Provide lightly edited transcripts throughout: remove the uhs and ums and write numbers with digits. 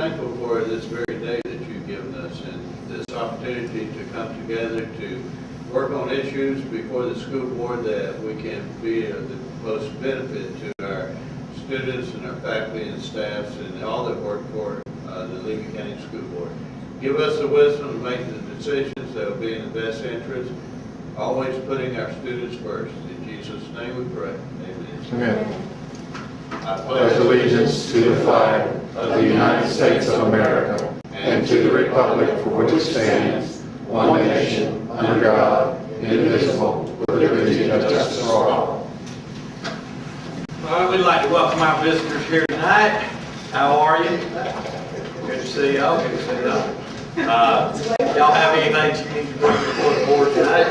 thankful for this very day that you've given us and this opportunity to come together to work on issues before the school board that we can be of the most benefit to our students and our faculty and staffs and all that work for the Levy County School Board. Give us the wisdom to make the decisions that will be in the best interest, always putting our students first. In Jesus' name we pray. Amen. Amen. I Pledge allegiance to the flag of the United States of America and to the republic for which it stands, one nation, under God, indivisible, with liberty and justice for all. All right, we'd like to welcome our visitors here tonight. How are you? Good to see y'all. Good to see y'all. Y'all have anything you need to bring before the board tonight?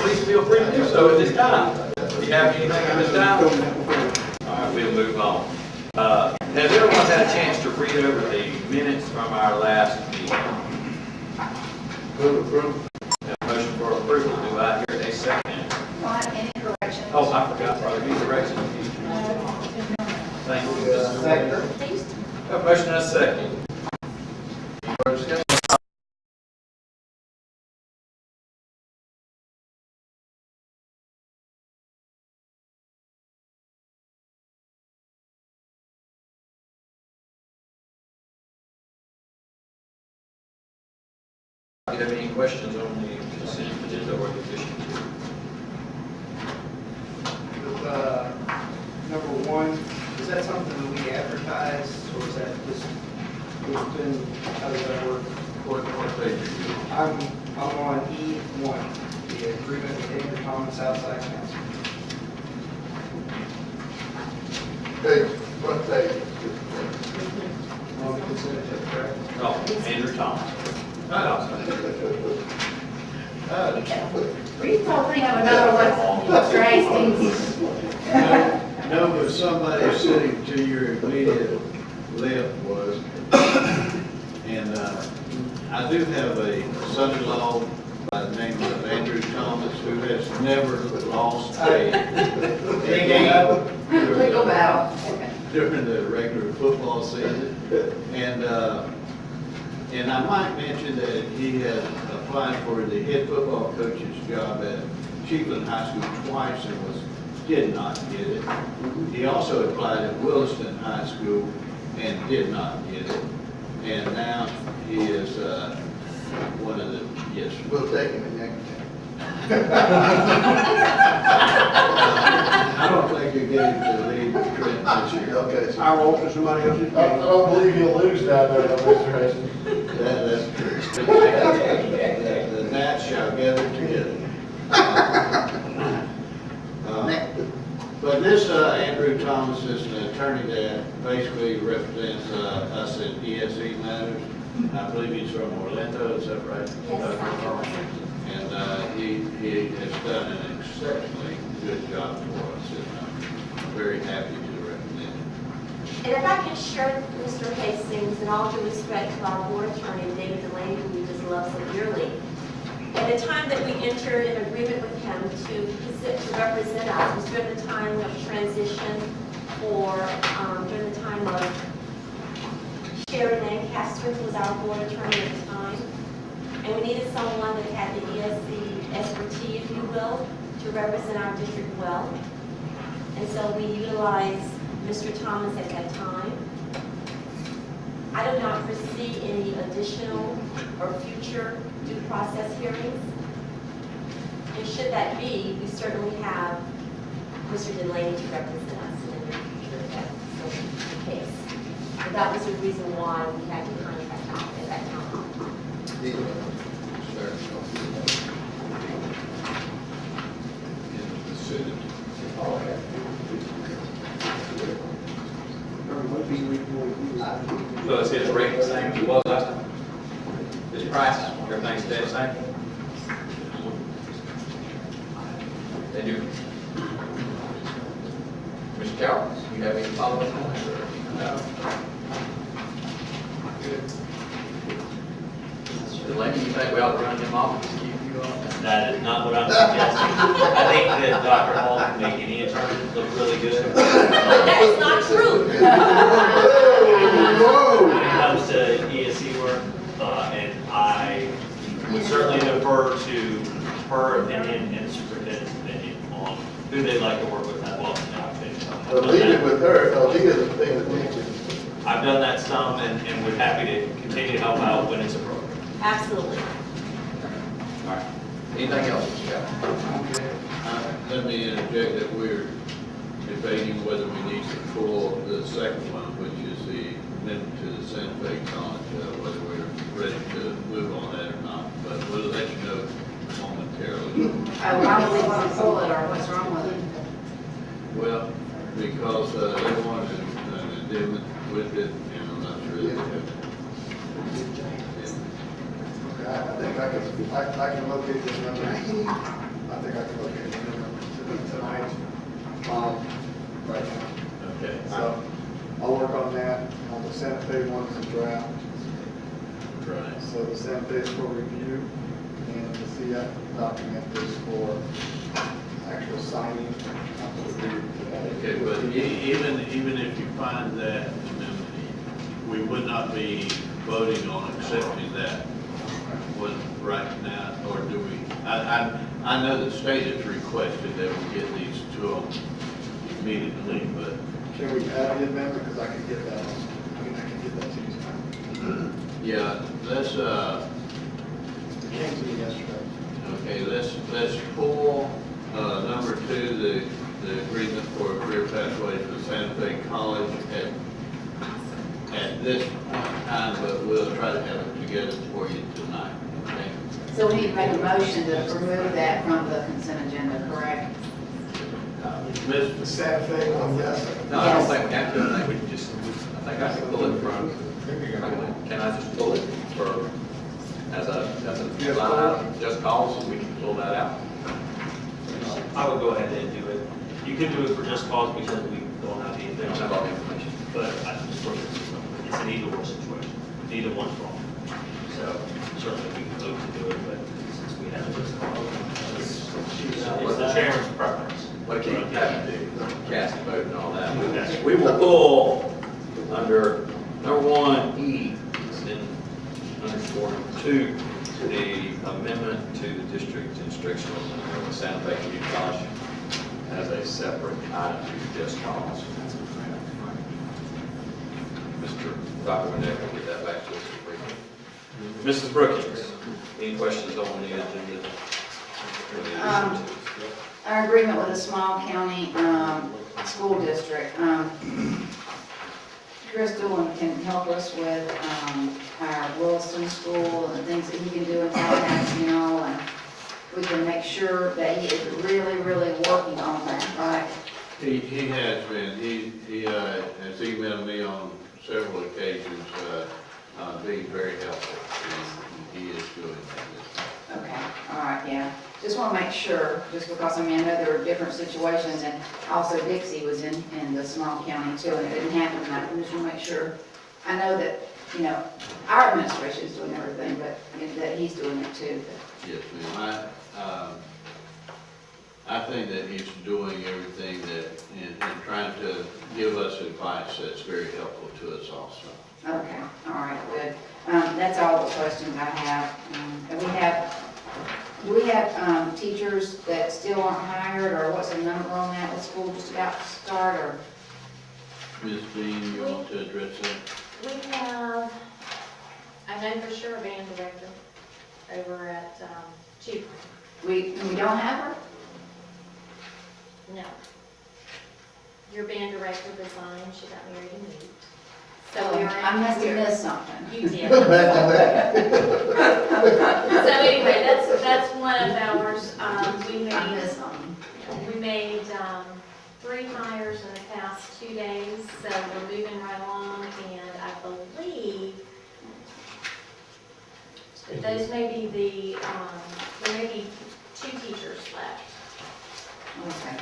Please feel free to do so at this time. Do you have anything at this time? All right, we'll move on. Has everyone had a chance to read over the minutes from our last meeting? Move approve. Have a motion for approval. Do I hear a second? Any corrections? Oh, I forgot. Are there any corrections? Thank you. Second. A motion and a second. Any further discussion? Do you have any questions on the consent agenda or the addition to? Number one, is that something that we advertise, or is that just, it's been, how does that work? What page are you on? I'm on E1, the agreement with Andrew Thomas outside council. Page, what page? On the consent agenda, correct? Oh, Andrew Thomas. Read the whole thing, I would know what's Hastings. No, but somebody sitting to your immediate left was, and I do have a son-in-law by the name of Andrew Thomas who has never lost a game Legal battle. during the regular football season. And I might mention that he has applied for the head football coach's job at Chiefland High School twice and did not get it. He also applied at Williston High School and did not get it. And now he is one of the, yes. We'll take him in Yankton. I don't think you get him to lead Trent this year. Okay. I will for somebody else's I don't believe you'll lose down there, though, Mr. Hastings. That's true. The gnats shall gather together. But this Andrew Thomas is an attorney that basically represents us in ESE matters. I believe he's from Orlando, is that right? Yes. And he has done an exceptionally good job for us, and I'm very happy to represent him. And if I can share with Mr. Hastings, in all due respect to our board attorney, David Delaney, who we just love so dearly, at the time that we entered an agreement with him to represent us was during the time of transition or during the time of Sherry Lancaster, who was our board attorney at the time. And we needed someone that had the ESC expertise, if you will, to represent our district well. And so we utilized Mr. Thomas at that time. I do not foresee any additional or future due process hearings. And should that be, we certainly have Mr. Delaney to represent us in the future if that's still the case. But that was the reason why we had to contract out at that time. So is his rate the same as it was last time? His price, everything stayed the same? They do. Mr. Carroll, you have any follow-up on that? No. Good. Mr. Delaney, you think we ought to run him off and keep you on? That is not what I'm suggesting. I think that Dr. Hall can make any attorney look really good. That is not true. Whoa! I've done that some, and we're happy to continue to help out when it's appropriate. Absolutely. All right. Anything else, Mr. Scott? Let me interject that we're debating whether we need to pull the second one, which is the amendment to the Santa Fe College, whether we're ready to move on that or not. But we'll let you know momentarily. Why do we want to pull it, or what's wrong with it? Well, because they wanted an amendment with it, and I'm not sure they have it. I think I can locate this number. I think I can locate the number tonight, right now. Okay. So I'll work on that. On the Santa Fe one's a draft. Right. So the Santa Fe is for review, and the CF document is for actual signing. Okay, but even if you find that amendment, we would not be voting on accepting that one right now, or do we? I know the state has requested that we get these to them immediately, but Can we add the amendment, because I can get that, I can get that to you. yeah, let's, It came to me yesterday. okay, let's pull, number 2, the agreement for career pathways with Santa Fe College at this point in time, but we'll try to have it together for you tonight, okay? So we need to make a motion to remove that from the consent agenda, correct? The Santa Fe one, yes. No, I don't think we have to, I think we can just, I think I can pull it from, can I just pull it for, as a line item, just cause, and we can pull that out? I would go ahead and do it. You could do it for just cause because we don't have They don't have all the information. but it's an either or situation. Neither one's wrong. So certainly we can vote to do it, but since we have just cause, it's the chairman's preference. What you have to do, cast a vote and all that. We will pull under number 1E, it's in underscore 2, the amendment to the district instructional of the Santa Fe Community College as a separate item to just cause. Dr. Winnick will get that back to us briefly. Mrs. Brookings, any questions on the agenda? Our agreement with a small county school district. Crystal can help us with our Williston School and the things that he can do in Tallahassee, and we can make sure that he is really, really working on that, right? He has been, he has emailed me on several occasions, being very helpful, and he is doing that. Okay, all right, yeah. Just want to make sure, just because, I mean, I know there are different situations, and also Dixie was in the small county too, and it didn't happen, and I just want to make sure. I know that, our administration is doing everything, but that he's doing it too. Yes, ma'am. I think that he's doing everything that, and trying to give us advice that's very helpful to us also. Okay, all right, good. That's all the questions I have. And do we have teachers that still aren't hired, or what's the number on that? Is school just about to start, or? Ms. Dean, you want to address that? We have, I know for sure, a band director over at Chief. We don't have her? No. Your band director resigned, she got married in Newt. So we were I must have missed something. You did. So anyway, that's one of ours. I missed something. We made 3 hires in the past 2 days, so we're moving right along, and I believe that those may be there may be 2 teachers left. Okay,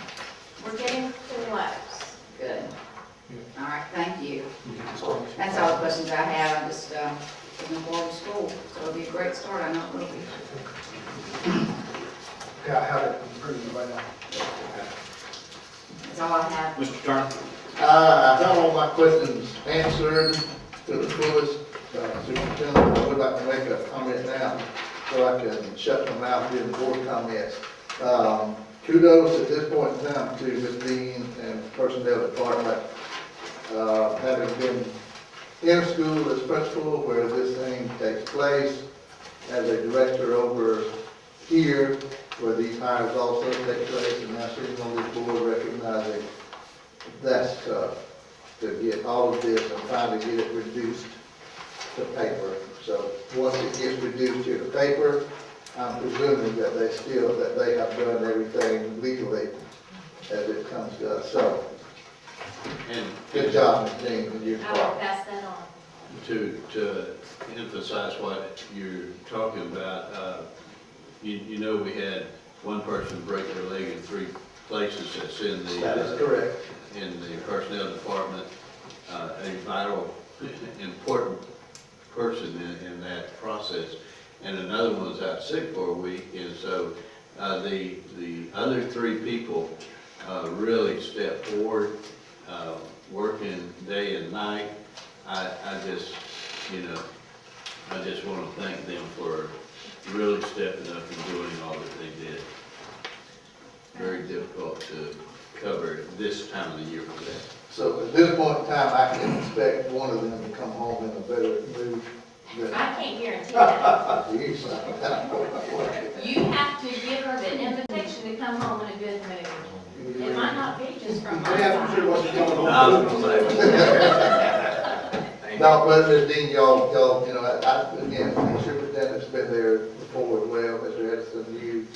We're getting close. good. All right, thank you. That's all the questions I have. I'm just looking forward to school, so it'll be a great start. I know it will be. Yeah, I have it approved right now. That's all I have. Mr. Turner? I got all my questions answered to the fullest. Superintendent, I would like to make a comment now so I can shut my mouth during board comments. Kudos at this point in time to Ms. Dean and the personnel department, having been in-school as principal where this thing takes place, as a director over here where these hires also take place, and now sitting on this board recognizing that's tough to get all of this and finally get it reduced to paper. So once it gets reduced to the paper, I'm presuming that they have done everything legally as it comes to us. So, And good job, Ms. Dean, and your I will part. pass that on. to emphasize what you're talking about, you know, we had one person break their leg in 3 places. That's in the. That is correct. In the personnel department, a vital, important person in that process. And another one was out sick for a week, and so the other 3 people really stepped forward, working day and night. I just, I just want to thank them for really stepping up and doing all that they did. Very difficult to cover this time of the year for that. So at this point in time, I can expect one of them to come home in a better mood than I can't guarantee that. you, son. You have to give her the invitation to come home in a good mood. It might not be just from my Yeah, I'm sure side. what's going on. I was gonna say. No, but Ms. Dean, y'all, again, the superintendent's been there before as well. Mr. Edison, you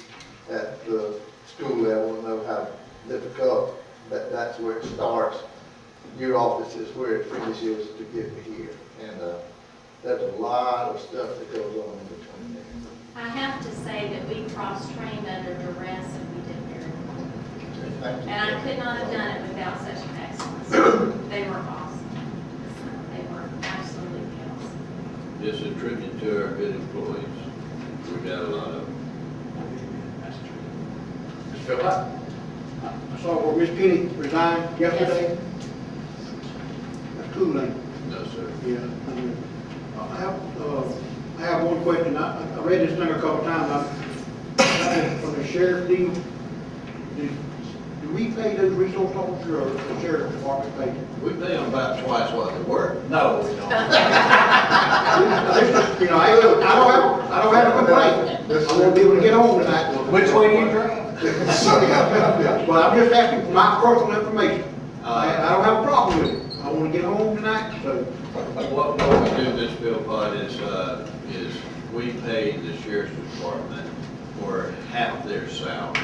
at the school level know how difficult that's where it starts. Your office is where it finishes to get to here. And there's a lot of stuff that goes on in between there. I have to say that we cross-trained under duress and we did very well. Thank you. And I could not have done it without such excellence. They were awesome. They were absolutely awesome. Just a tribute to our good employees. We got a lot of them. Mr. Phillips? I saw where Miss Kenny resigned yesterday. That's cool, ain't it? No, sir. Yeah. I have one question. I read this thing a couple times. From the sheriff deal, do we pay those resource officers or the sheriff department pay them? We pay them about twice what they work. No, we don't. I don't have a complaint. I want to be able to get home tonight. Which way do you drive? Well, I'm just asking for my personal information. I don't have a problem with it. I want to get home tonight, so. What we do, Ms. Philpott, is we pay the sheriff's department for half their salary,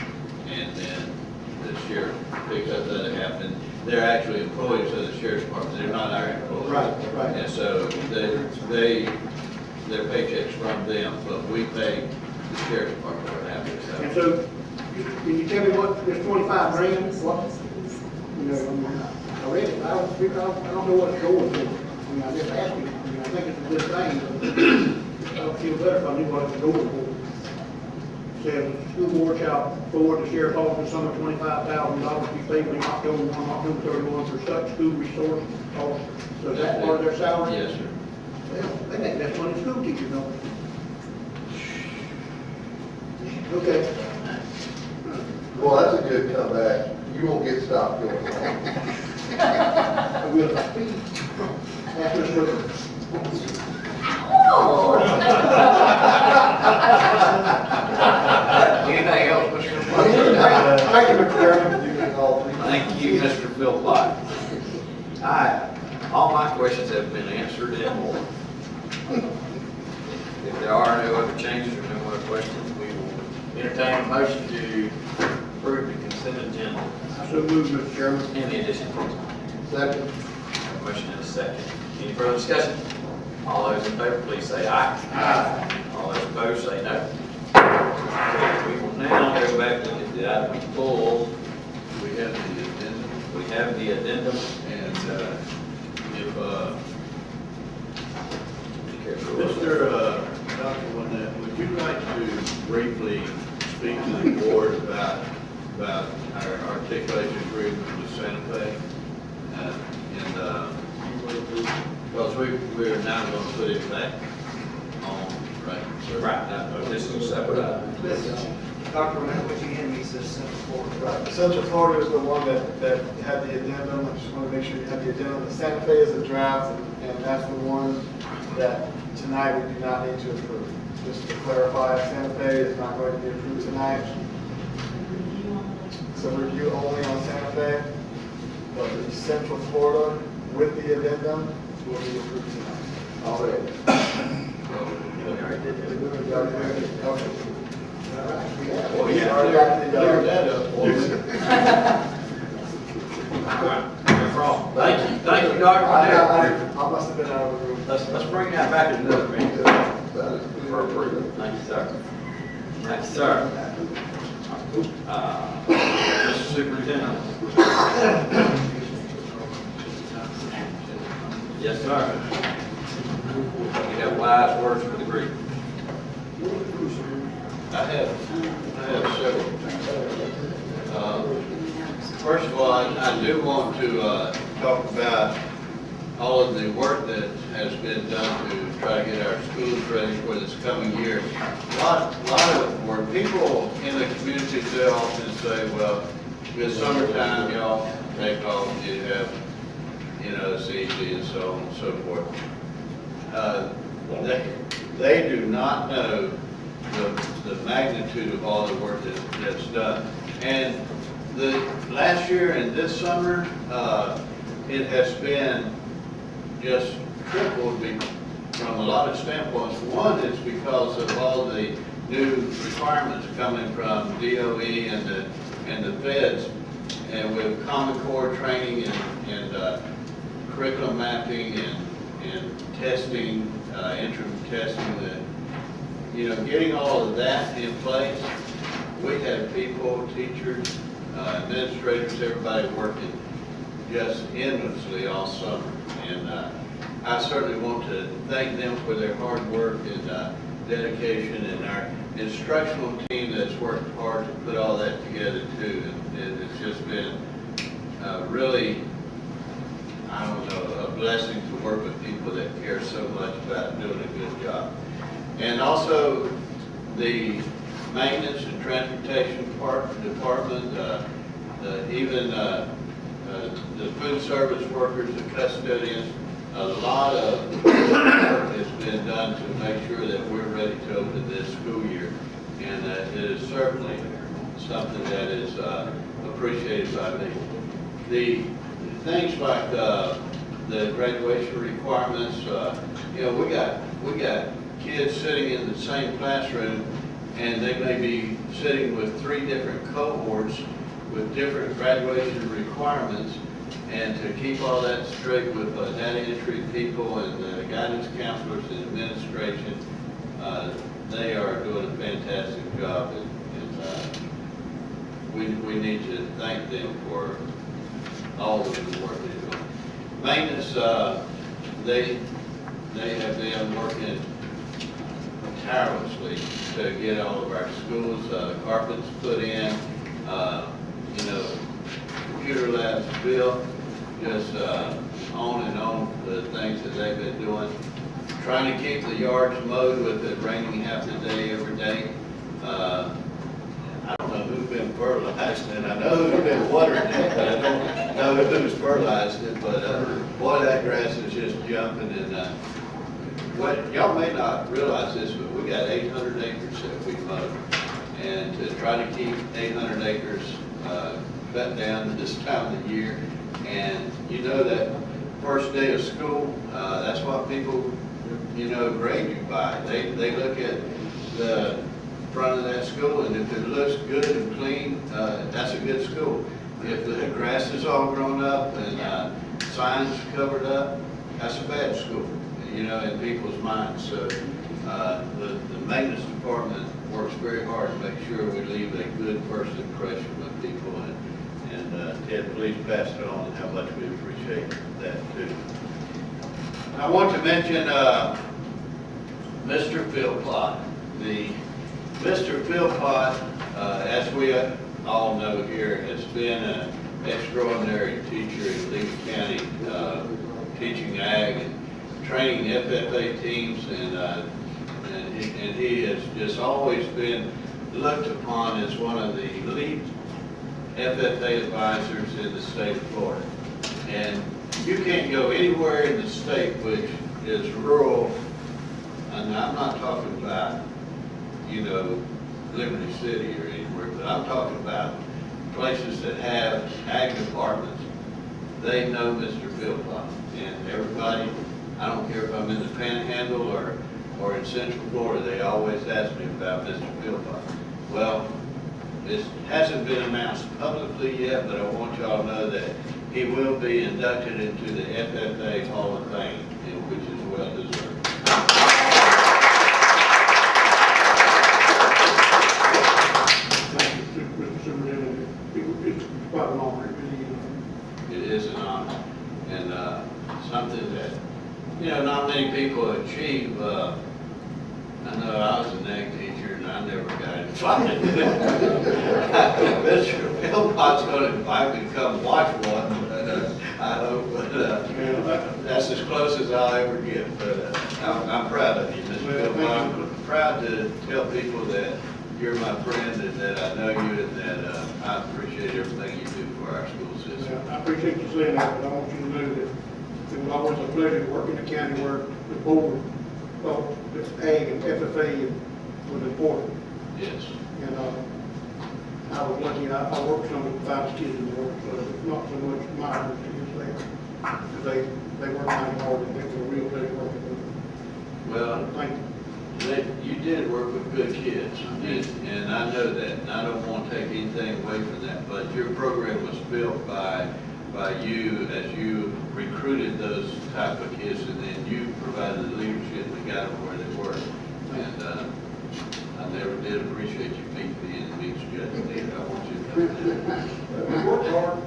and then the sheriff picks up the other half, and they're actually employees of the sheriff's department, they're not our employees. Right. And so their paychecks from them, but we pay the sheriff's department for half their salary. And so, can you tell me what, this 25 grand, what, I read it, I don't know what it's going for. I just asked you, I think it's a good thing, but I would feel better if I knew what it was going for. Says, school board shall forward the sheriff's office sum of $25,000 to be paid on October 1, October 31 for such school resource officer. So is that part of their salary? Yes, sir. Well, they think that's money school teachers don't. Okay. Well, that's a good comeback. You won't get stopped going on. I will. After this week. Anything else, Mr. Phillips? Thank you, Mr. Chairman. You can all three. Thank you, Mr. Philpott. All my questions have been answered and more. If there are no other changes or no other questions, we will entertain a motion to approve the consent agenda I so move, Mr. Chairman. and the addition. Second. A motion and a second. Any further discussion? All those in favor, please say aye. Aye. All those opposed, say no. We will now go back to the item full. We have the addendum, We have the addendum. and if, Mr. Dr. Winnett, would you like to briefly speak to the board about our articulation agreement with Santa Fe? Because we're now going to put it back on, right? So Right, now, this is a separate item. Dr. Renee, what you hand me says Central Florida. Right, Central Florida is the one that had the addendum. I just want to make sure you have the addendum. The Santa Fe is a draft, and that's the one that tonight we do not need to approve. Just to clarify, Santa Fe is not going to be approved tonight. So review only on Santa Fe, but the Central Florida with the addendum will be approved tonight. Already. Okay. Well, We already got the, cleared that up. All right, no problem. Thank you, Dr. Renee. I must have been out of the room. Let's bring that back to another meeting for approval. Thank you, sir. Thank you, sir. Mr. Superintendent. Yes, sir. You have wise words for the group. I have several. First of all, I do want to talk about all of the work that has been done to try to get our schools ready for this coming year. A lot of work. People in the community, they often say, well, it's summertime, y'all take off, you have, it's easy and so on and so forth. They do not know the magnitude of all the work that's done. And the last year and this summer, it has been just tripled from a lot of standpoints. One is because of all the new requirements coming from DOE and the feds, and with Common Core training and curriculum mapping and testing, interim testing, getting all of that in place. We have people, teachers, administrators, everybody working just endlessly all summer. And I certainly want to thank them for their hard work and dedication, and our instructional team that's worked hard to put all that together too. And it's just been really, a blessing to work with people that care so much about doing a good job. And also the maintenance and transportation department, even the food service workers, the custodians, a lot of work has been done to make sure that we're ready to open this school year. And it is certainly something that is appreciated by me. The things like the graduation requirements, we got kids sitting in the same classroom, and they may be sitting with 3 different cohorts with different graduation requirements, and to keep all that straight with data entry people and guidance counselors and administration, they are doing a fantastic job, and we need to thank them for all of the work they're doing. Maintenance, they have been working tirelessly to get all of our schools, carpets put in, computer labs built, just on and on the things that they've been doing. Trying to keep the yards mowed with it raining half the day every day. I don't know who's been fertilizing it. I know who's been watering it, but I don't know who's fertilized it. But boy, that grass is just jumping. And what y'all may not realize this, but we got 800 acres that we mowed, and to try to keep 800 acres cut down this time of the year. And that first day of school, that's what people, grade you by. They look at the front of that school, and if it looks good and clean, that's a good school. If the grass is all grown up and signs covered up, that's a bad school, in people's minds. So the maintenance department works very hard to make sure we leave a good first impression with people. And Ted, please pass it on and how much we appreciate that too. I want to mention Mr. Philpott. Mr. Philpott, as we all know here, has been an extraordinary teacher in Lee County, teaching ag and training FFA teams, and he has just always been looked upon as one of the lead FFA advisors in the state of Florida. And you can't go anywhere in the state which is rural, and I'm not talking about, you know, Liberty City or anywhere, but I'm talking about places that have ag departments. They know Mr. Philpott, and everybody, I don't care if I'm in the Panhandle or in Central Florida, they always ask me about Mr. Philpott. Well, it hasn't been announced publicly yet, but I want y'all to know that he will be inducted into the FFA Hall of Fame, which is well deserved. Thank you, Mr. Superintendent. It's quite an honor, it really is. It is an honor, and something that, you know, not many people achieve. I know I was an ag teacher, and I never got invited. Mr. Philpott's going to invite me to come watch one, I hope, but that's as close as I'll ever get. But I'm proud of you, Mr. Philpott. I'm proud to tell people that you're my friend, and that I know you, and that I appreciate everything you do for our school system. Well, I appreciate you saying that, but I want you to know that it was always a pleasure to work in the county where the board thought that ag and FFA was important. Yes. And I was lucky, I worked with some of the finest kids in the world, so it's not so much my responsibility because they work mighty hard, and it was a real pleasure working with them. Well, Thank you. you did work with good kids, and I know that, and I don't want to take anything away from that, but your program was built by you as you recruited those type of kids, and then you provided the leadership that got them where they were. And I never did appreciate you beating me in the beach judge did. I want you to know that. We worked hard.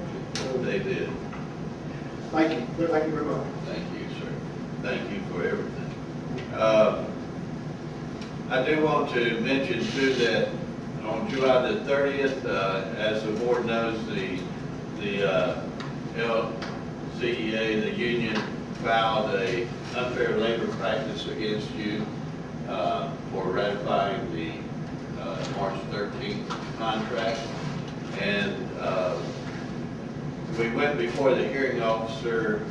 They did. Thank you. Thank you very much. Thank you, sir. Thank you for everything. I do want to mention too that on July the 30th, as the board knows, the LCEA, the union, filed a unfair labor practice against you for ratifying the March 13th contract. And we went before the hearing officer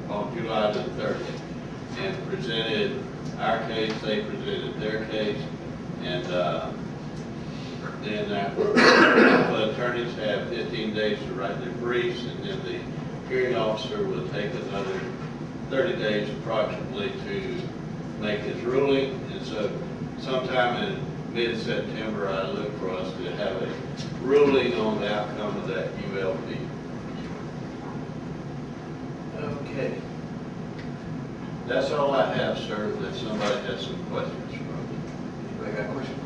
on July the 30th and presented our case, they presented their case, and then the attorneys have 15 days to write their briefs, and then the hearing officer will take another 30 days approximately to make his ruling. And so sometime in mid-September, I look for us to have a ruling on the outcome of that ULP. Okay. That's all I have, sir, unless somebody has some questions for me. Anybody got questions?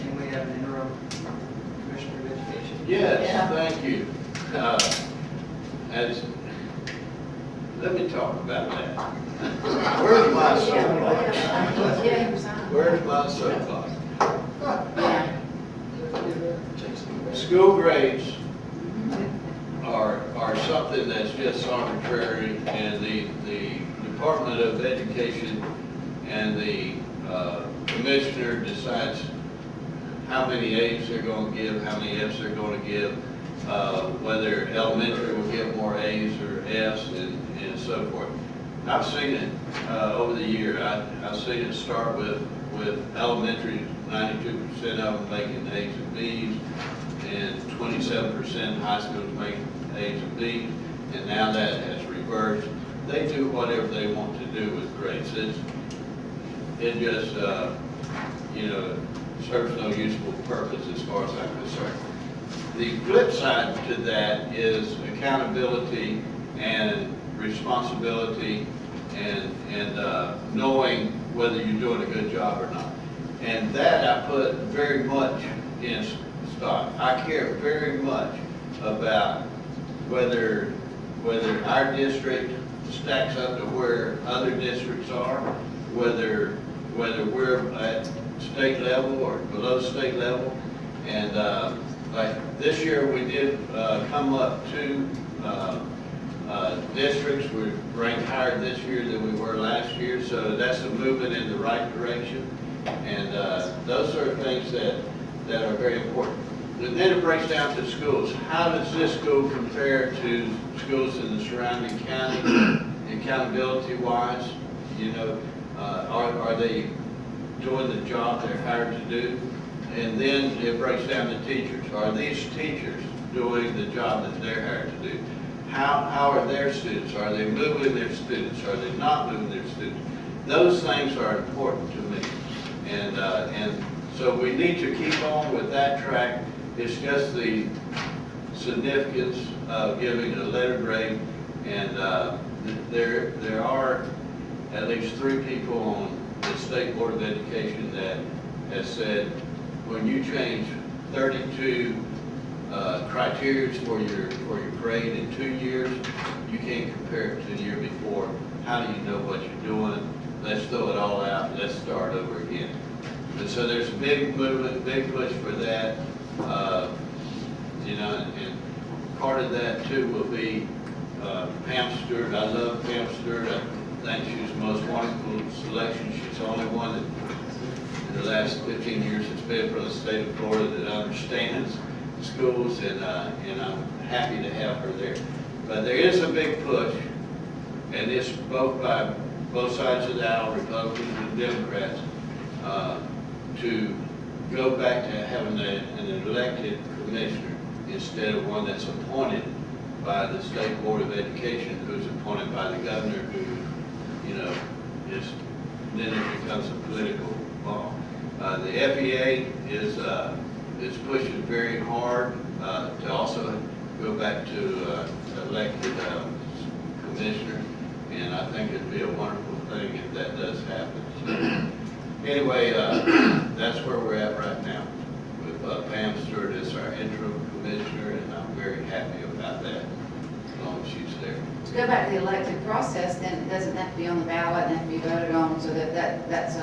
Can we have an interim commissioner of education? Yes, thank you. Let me talk about that. Where's my soapbox? Yeah, you signed. Where's my soapbox? Yeah. School grades are something that's just arbitrary, and the Department of Education and the commissioner decides how many A's they're going to give, how many F's they're going to give, whether elementary will get more A's or F's, and so forth. I've seen it over the year. I've seen it start with elementary, 92% of them making A's and B's, and 27% high schools making A's and B's, and now that has reversed. They do whatever they want to do with grades. It just, serves no useful purpose as far as I'm concerned. The flip side to that is accountability and responsibility and knowing whether you're doing a good job or not. And that I put very much in stock. I care very much about whether our district stacks up to where other districts are, whether we're at state level or below state level. And like this year, we did come up to districts. We're ranked higher this year than we were last year, so that's a movement in the right direction. And those are things that that are very important. And then it breaks down to schools. How does this school compare to schools in the surrounding county, accountability-wise? You know, are they doing the job they're hired to do? And then it breaks down to teachers. Are these teachers doing the job that they're hired to do? How are their students? Are they moving their students? Are they not moving their students? Those things are important to me. And so we need to keep on with that track. It's just the significance of giving a letter grade. And there are at least 3 people on the State Board of Education that has said, when you change 32 criteria for your grade in 2 years, you can't compare it to the year before. How do you know what you're doing? Let's throw it all out, let's start over again. And so there's a big movement, big push for that. You know, and part of that too will be Pam Stewart. I love Pam Stewart. I think she's the most wonderful selection. She's the only one that in the last 15 years has been from the state of Florida that understands schools, and I'm happy to have her there. But there is a big push, and it's by both sides of the aisle, Republicans and Democrats, to go back to having an elected commissioner instead of one that's appointed by the State Board of Education, who's appointed by the governor, who, you know, then it becomes a political ball. The FEA is pushing very hard to also go back to elected commissioner, and I think it'd be a wonderful thing if that does happen. So, anyway, that's where we're at right now with Pam Stewart as our interim commissioner, and I'm very happy about that as long as she's there. To go back to the elected process, then it doesn't have to be on the ballot and have to be voted on, so that's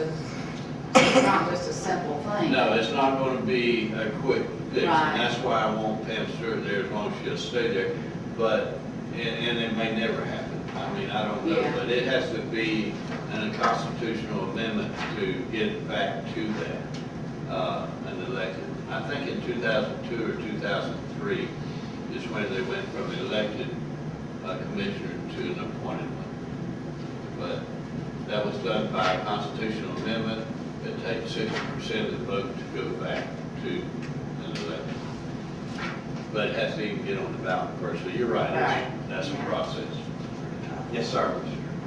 it's not just a simple thing. No, it's not going to be a quick fix, Right. and that's why I want Pam Stewart there as long as she'll stay there. But, and it may never happen. I mean, I don't know, Yeah. but it has to be a constitutional amendment to get back to that, an elected. I think in 2002 or 2003 is when they went from an elected commissioner to an appointed one. But that was done by a constitutional amendment. It takes 60% of the vote to go back to an election. But it has to even get on the ballot first, so you're right, Right. that's a process. Yes, sir.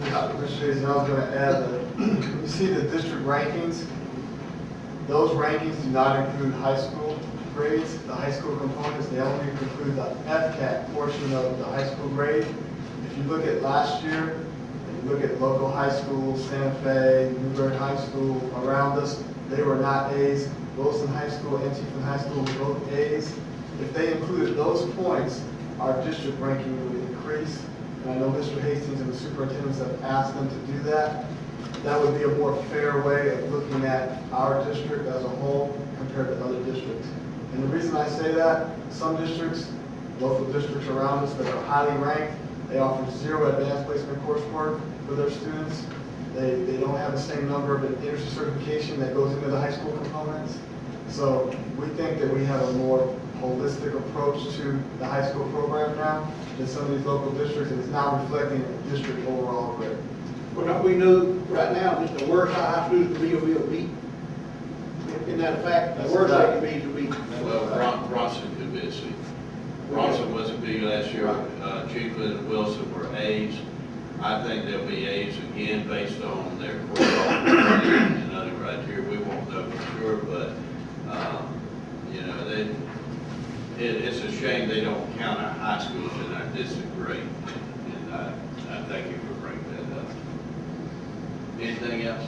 Mr. Hayes, I was going to add that when you see the district rankings, those rankings do not include high school grades, the high school components. They only include the FCAT portion of the high school grade. If you look at last year, and you look at local high schools, Santa Fe, Newberry High School around us, they were not A's. Wilson High School and Chieftain High School were both A's. If they included those points, our district ranking would increase. And I know Mr. Hastings and the superintendents have asked them to do that. That would be a more fair way of looking at our district as a whole compared to other districts. And the reason I say that, some districts, local districts around us that are highly ranked, they offer 0 advanced placement coursework for their students. They don't have the same number of industry certification that goes into the high school components. So we think that we have a more holistic approach to the high school program now than some of these local districts, and it's now reflecting the district overall grade. Well, don't we know right now that the worst high schools to be will beat? Isn't that a fact? The worst they can be to beat. Well, Bronson could be a C. Bronson was a B last year. Chiefland and Wilson were A's. I think they'll be A's again based on their core and other criteria. We won't know for sure, but, you know, it's a shame they don't count our high schools in our district grade. And I thank you for bringing that up. Anything else?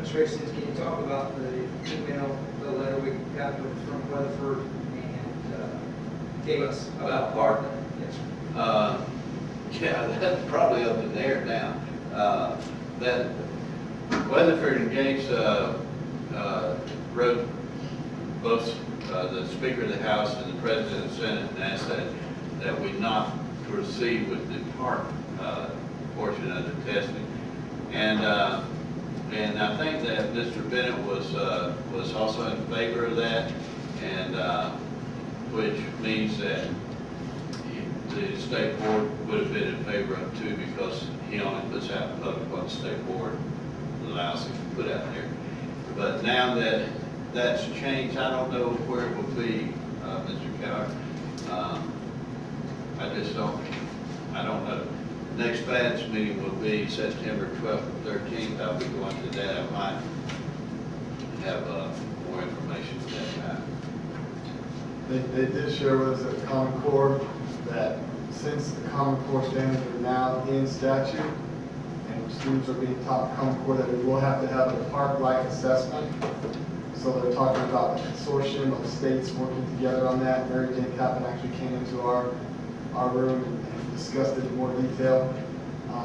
Mr. Hastings, can you talk about the email, the letter we got from Weatherford and Gates about Parkland? Yes, sir. Yeah, that's probably up in the air now. That Weatherford and Gates wrote both the Speaker of the House and the President of the Senate and asked that we not proceed with the park portion of the testing. And And I think that Mr. Bennett was also in favor of that, and, which means that the state board would have been in favor of too, because he only puts out in public what the state board allows him to put out there. But now that that's changed, I don't know where it will be, Mr. Coward. I just don't know. Next BADS meeting will be September 12th and 13th. I'll be going to that. I might have more information at that time. They did share with us at Common Core that since the Common Core standards are now in statute, and students are being taught Common Core, that we will have to have a park-like assessment. So they're talking about a consortium of states working together on that. Mary Jane Kaplan actually came into our room and discussed it in more detail.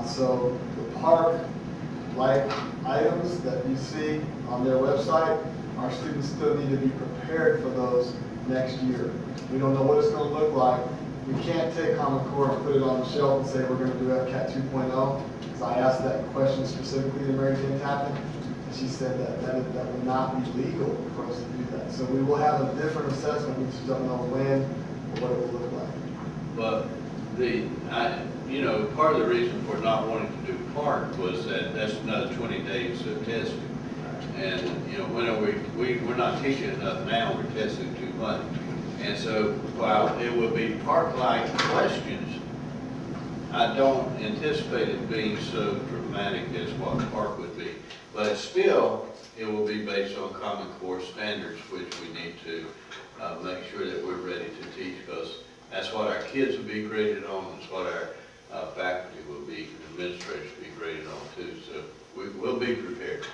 So the park-like items that you see on their website, our students still need to be prepared for those next year. We don't know what it's going to look like. We can't take Common Core and put it on the shelf and say we're going to do FCAT 2.0. So I asked that question specifically to Mary Jane Kaplan, and she said that would not be legal for us to do that. So we will have a different assessment. We just don't know when or what it will look like. But part of the reason for not wanting to do park was that that's another 20 days of testing. And, we're not teaching enough now, we're testing too much. And so while it will be park-like questions, I don't anticipate it being so dramatic as what park would be. But still, it will be based on Common Core standards, which we need to make sure that we're ready to teach, because that's what our kids will be graded on, it's what our faculty will be, administrators will be graded on too. So we will be prepared.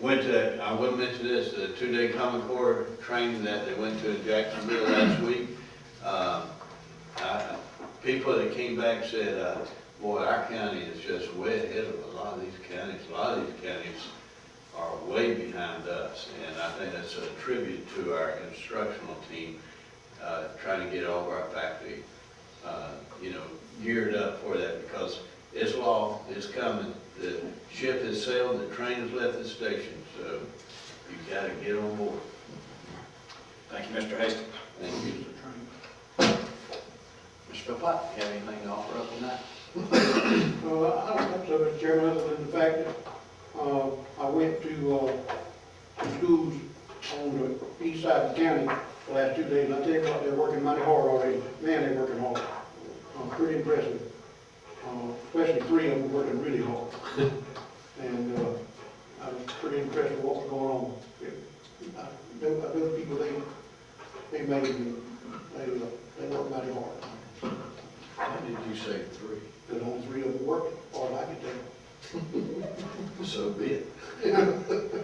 I will mention this, the 2-day Common Core training that they went to in Jacksonville last week. People that came back said, boy, our county is just way ahead of a lot of these counties. A lot of these counties are way behind us, and I think that's a tribute to our instructional team, trying to get all of our faculty, geared up for that, because this law is coming. The ship has sailed, the train has left the station, so you've got to get on board. Thank you, Mr. Hastings. Thank you. Mr. Philpott, you have anything to offer up on that? I don't think so, Mr. Chairman, other than the fact that, I went to schools on the east side of the county the last 2 days, and I tell you what, they're working mighty hard already. Man, they're working hard. Pretty impressive. Especially 3 of them working really hard. And, I was pretty impressed with what was going on. Those people, they made it, they work mighty hard. How did you say 3? There's only 3 of them working, or I can tell. So be it.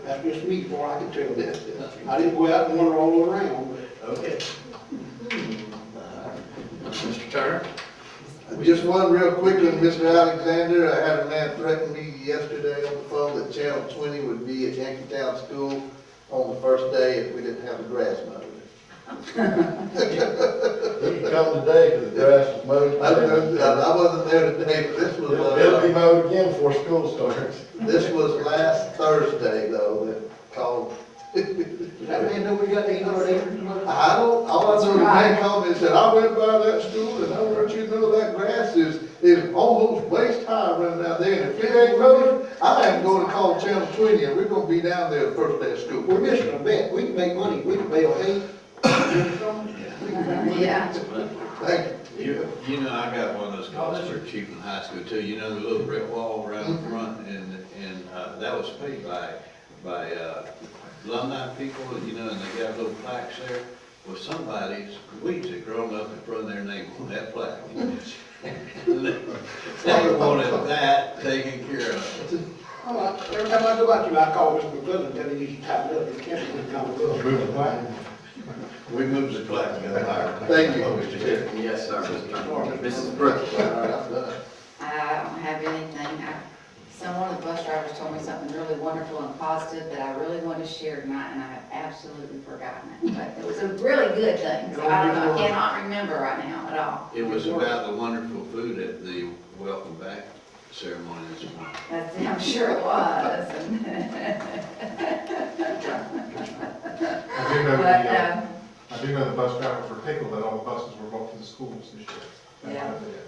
That's just me, before I can tell that. I didn't go out and wander all around, but. Okay. Mr. Turner? Just one real quick one, Mr. Alexander. I had a man threaten me yesterday on the phone that Channel 20 would be at Yankeetown School on the first day if we didn't have the grass mowed. You can come today because the grass is mowed. I wasn't there today, but this was, It'll be mowed again before school starts. this was last Thursday though that called. Does that man know we got 800 acres? All I know, the man called me and said, I went by that school and I want you to know that grass is almost waist high running down there. And if it ain't mowed, I am going to call Channel 20 and we're going to be down there the first day of school. We're missing a bet. We can make money. We can bail hay. Yeah. Thank you. I got one of those calls for Chiefland High School too. You know, the little brick wall around the front, and that was paid by alumni people, and they got little plaques there. Well, somebody's weeds had grown up in front of their name on that plaque. They wanted that taken care of. Every time I go out to, I call Mr. McClellan and tell him he's tightened up. He can't come. We moved the plaque to the higher. Thank you. Yes, sir. Mrs. Brooks? All right, I'm done. I don't have anything. One of the bus drivers told me something really wonderful and positive that I really wanted to share tonight, and I have absolutely forgotten it. But it was a really good thing, so I cannot remember right now at all. It was about the wonderful food at the Welcome Back ceremony this morning. That's, I'm sure it was. I do know But, the, I do know the bus driver for Pickle, that all the buses were brought to the schools this year. That's Yeah. what they did.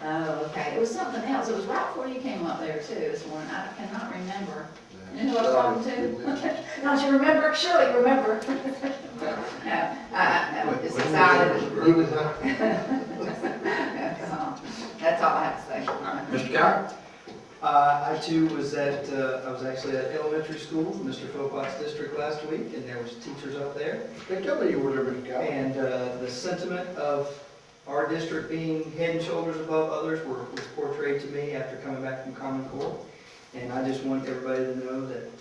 Oh, okay, it was something else, it was right before you came up there too this morning, I cannot remember. You know who I was talking to? Don't you remember? Surely you remember. No, I'm just excited. Who was that? That's all I have to say. Mr. Coward? I too was I was actually at elementary school, Mr. Philpott's district last week, and there was teachers up there. They tell me you were there, Mr. Galvin. And the sentiment of our district being head and shoulders above others was portrayed to me after coming back from Common Core. And I just want everybody to know that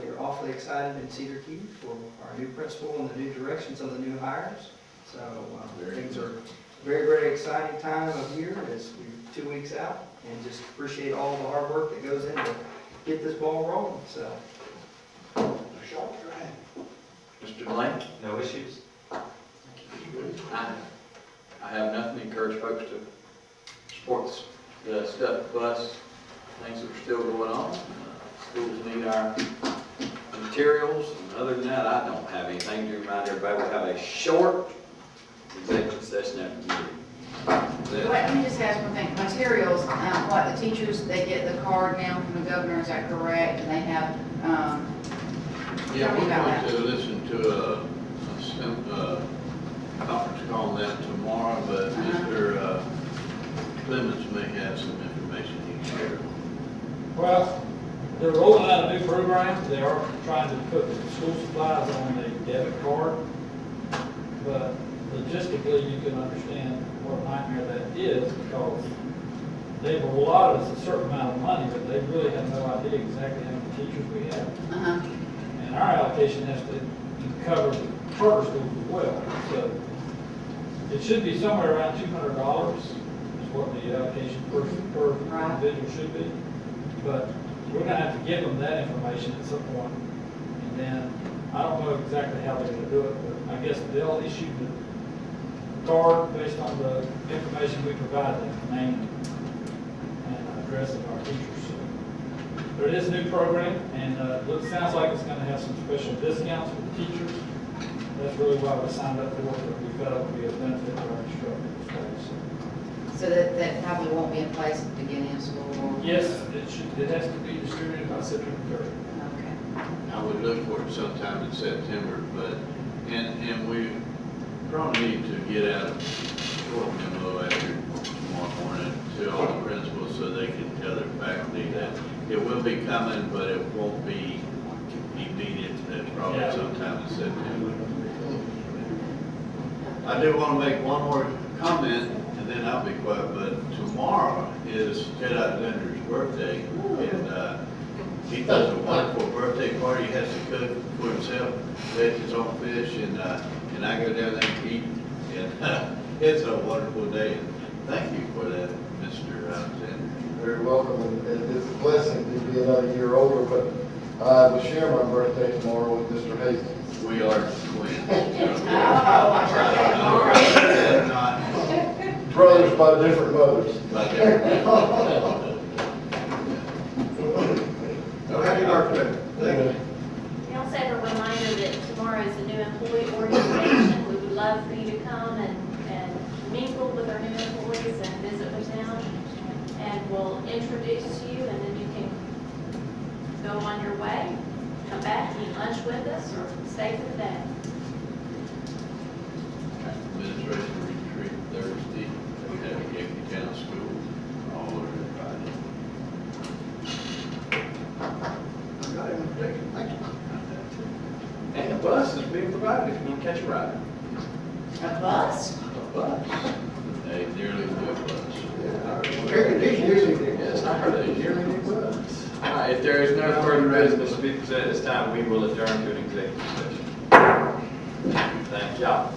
we are awfully excited in Cedar Key for our new principal and the new directions of the new hires. So things are very, very exciting time of year as we're 2 weeks out, and just appreciate all the hard work that goes in to get this ball rolling, so. Mr. Delane? No issues? I have nothing to encourage folks to support the stuff, bus, things that are still going on. Schools need our materials, and other than that, I don't have anything to remind everybody. We have a short executive session after the meeting. Let me just ask one thing, materials, what, the teachers, they get the card now from the governor, is that correct? And they have, Yeah, tell me we're about that. going to listen to a conference call on that tomorrow, but Mr. Clemens may have some information he can share. Well, they're rolling out a new program. They are trying to put school supplies on a debit card. But logistically, you can understand what a nightmare that is, because they've allotted us a certain amount of money, but they really have no idea exactly how many teachers we have. And our allocation has to cover the charter schools as well. So it should be somewhere around $200 is what the allocation per individual should be. But we're gonna have to give them that information at some point. And then, I don't know exactly how they're gonna do it, but I guess they'll issue the card based on the information we provide them, the name and address of our teachers. So, but it is a new program, and it sounds like it's gonna have some special discounts for the teachers. That's really why we signed up for it, but we felt it would be a benefit to our instructors as well. so that probably won't be in place at the beginning of school? Yes, it has to be distributed by September 30th. Okay. I would look for it sometime in September, but, and we probably need to get out a short memo after tomorrow morning to all the principals so they can tell their faculty that it will be coming, but it won't be immediate, probably sometime in September. I do want to make one more comment, and then I'll be quiet, but tomorrow is Ted Alexander's birthday, and he does a wonderful birthday party. He has to cook for himself, make his own fish, and I go down there and eat, and it's a wonderful day. And thank you for that, Mr. Alexander. Very welcome, and it's a blessing to be another year older, but I will share my birthday tomorrow with Mr. Hastings. We are twins. Brothers by different mothers. Oh, happy birthday. Thank you. We also have a reminder that tomorrow is a new employee orientation. We would love for you to come and mingle with our new employees and visit with them. And we'll introduce you, and then you can go on your way, come back, eat lunch with us, or stay for the day. Administration retreat Thursday, we have a Yankee Town School, all over Friday. Got it, thank you. And the bus is being provided if you want to catch a ride. A bus? A bus. A nearly new bus. Yes, I heard a yearly new bus. All right, if there is no further business to be presented at this time, we will adjourn to an executive session. Thank y'all.